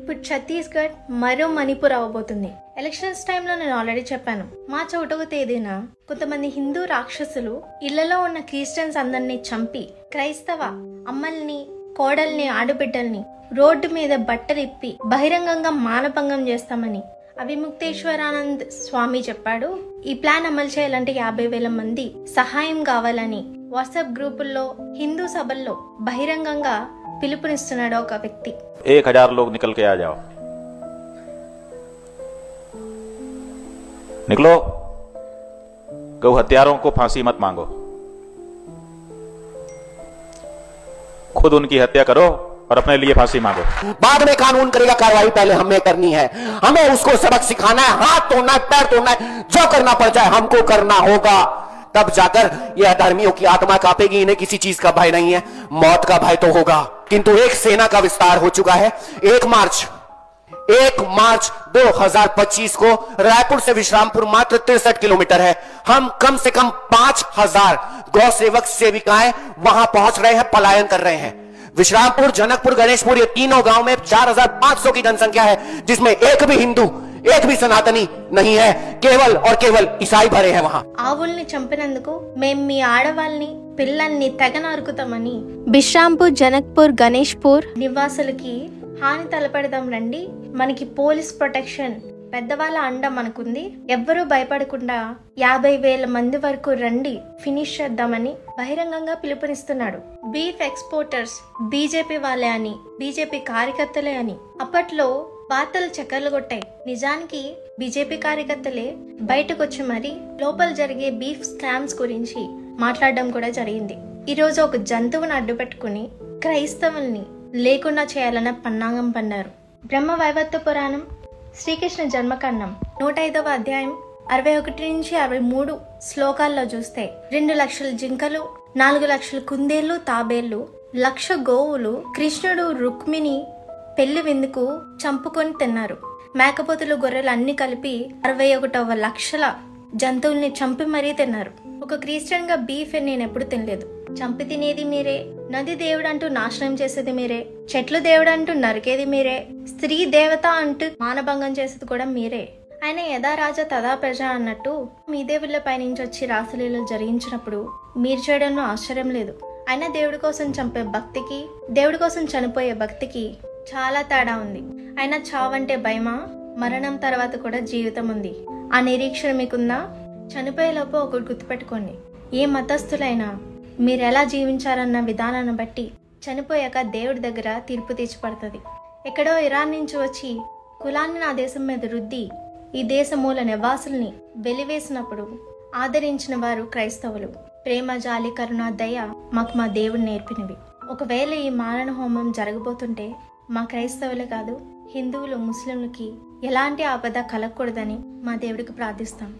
ఇప్పుడు ఛత్తీస్గఢ్ మరో మణిపూర్ అవ్వబోతుంది. ఎలక్షన్స్ టైంలో నేను ఆల్రెడీ చెప్పాను, మార్చి 1వ తేదీన కొంతమంది హిందూ రాక్షసులు ఇళ్లలో ఉన్న క్రిస్టియన్స్ అందరినీ చంపి క్రైస్తవ అమ్మల్ని, కోడల్ని, ఆడబిడ్డల్ని రోడ్డు మీద బట్టలిప్పి బహిరంగంగా మానభంగం చేస్తామని అవిముక్తేశ్వరానంద్ స్వామి చెప్పాడు. ఈ ప్లాన్ అమలు చేయాలంటే 50,000 మంది సహాయం కావాలని వాట్సాప్ గ్రూపుల్లో, హిందూ సభల్లో బహిరంగంగా పిలుపునిస్తున్నాడు ఒక వ్యక్తి. 1000 लोग निकल के आ जाओ, निकलो, गौ हत्यारों को फांसी मत मांगो, खुद उनकी हत्या करो और अपने लिए फांसी मांगो। बाद में कानून करेगा कार्रवाई, पहले हमें करनी है, हमें उसको सबक सिखाना है, हाथ तोड़ना है, पैर तोड़ना है, जो करना पड़ जाए हमको करना होगा। तब जाकर यह अधर्मियों की आत्मा कांपेगी। इन्हें किसी चीज का भय नहीं है, मौत का भय तो होगा। किंतु एक सेना का विस्तार हो चुका है। 1 मार्च 2025 को रायपुर से विश्रामपुर मात्र 63 किलोमीटर है। हम कम से कम 5000 गौ सेवक सेविकाएं वहां पहुंच रहे हैं, पलायन कर रहे हैं। विश्रामपुर, जनकपुर, गणेशपुर, ये तीनों गांव में 4500 की जनसंख्या है, जिसमें एक भी हिंदू, एक भी सनातनी नहीं है, केवल और केवल ईसाई भरे हैं वहां। ఆవుల్ని చంపినందుకు మేము మీ ఆడవాళ్ళని, పిల్లల్ని తెగ నరుకుతామని బిశ్రాంపూర్, జనక్పూర్, గణేష్పూర్ నివాసులకి హాని తలపెడదాం రండి, మనకి పోలీస్ ప్రొటెక్షన్, పెద్దవాళ్ళ అండ మనకుంది, ఎవ్వరూ భయపడకుండా 50,000 మంది వరకు రండి, ఫినిష్ చేద్దామని బహిరంగంగా పిలుపునిస్తున్నాడు. బీఫ్ ఎక్స్పోర్టర్స్ బీజేపీ వాళ్ళే అని, బీజేపీ కార్యకర్తలే అని అప్పట్లో వార్తలు చక్కర్లు కొట్టాయి. నిజానికి బీజేపీ కార్యకర్తలే బయటకు వచ్చి మరి లోపల జరిగే బీఫ్ స్కామ్స్ గురించి మాట్లాడడం కూడా జరిగింది. ఈరోజు ఒక జంతువుని అడ్డు పెట్టుకుని క్రైస్తవుల్ని లేకుండా చేయాలన్న పన్నాగం పన్నారు. బ్రహ్మ వైవర్త పురాణం శ్రీకృష్ణ జన్మకాండం 105వ అధ్యాయం 61 నుంచి 63 శ్లోకాల్లో చూస్తే 2 లక్షల జింకలు, 4 లక్షల కుందేళ్లు, తాబేళ్లు, 1,00,000 గోవులు కృష్ణుడు రుక్మిణి పెళ్లి విందుకు చంపుకొని తిన్నారు. మేకపోతులు, గొర్రెలు అన్ని కలిపి 61 లక్షల జంతువుల్ని చంపి మరీ తిన్నారు. ఒక క్రిస్టియన్ గా బీఫ్ నేను ఎప్పుడు తినలేదు. చంపి తినేది మీరే, నది దేవుడు అంటూ నాశనం చేసేది మీరే, చెట్లు దేవుడు అంటూ నరికేది మీరే, స్త్రీ దేవత అంటూ మానభంగం చేసేది కూడా మీరే. ఆయన యథా రాజా తదా ప్రజ అన్నట్టు మీ దేవుళ్ళ పైనుంచి వచ్చి రాసలీలు జరిగించినప్పుడు మీరు చేయడంలో ఆశ్చర్యం లేదు. ఆయన దేవుడి కోసం చంపే భక్తికి, దేవుడి కోసం చనిపోయే భక్తికి చాలా తేడా ఉంది. ఆయన చావంటే భయమా? మరణం తర్వాత కూడా జీవితం ఉంది. ఆ నిరీక్షణ మీకుందా? చనిపోయేలోపు ఒకటి గుర్తుపెట్టుకోండి, ఏ మతస్థులైనా మీరు ఎలా జీవించారన్న విధానాన్ని బట్టి చనిపోయాక దేవుడి దగ్గర తీర్పు తీర్చిపడుతుంది. ఎక్కడో ఇరాన్ నుంచి వచ్చి కులాన్ని నా దేశం మీద రుద్ది ఈ దేశ మూల నివాసుల్ని వెలివేసినప్పుడు ఆదరించిన వారు క్రైస్తవులు. ప్రేమ, జాలి, కరుణ, దయ మాకు మా దేవుడు నేర్పినవి. ఒకవేళ ఈ మారణ హోమం జరగబోతుంటే మా క్రైస్తవులే కాదు, హిందువులు, ముస్లింలకి ఎలాంటి ఆపద కలగకూడదని మా దేవుడికి ప్రార్థిస్తాం.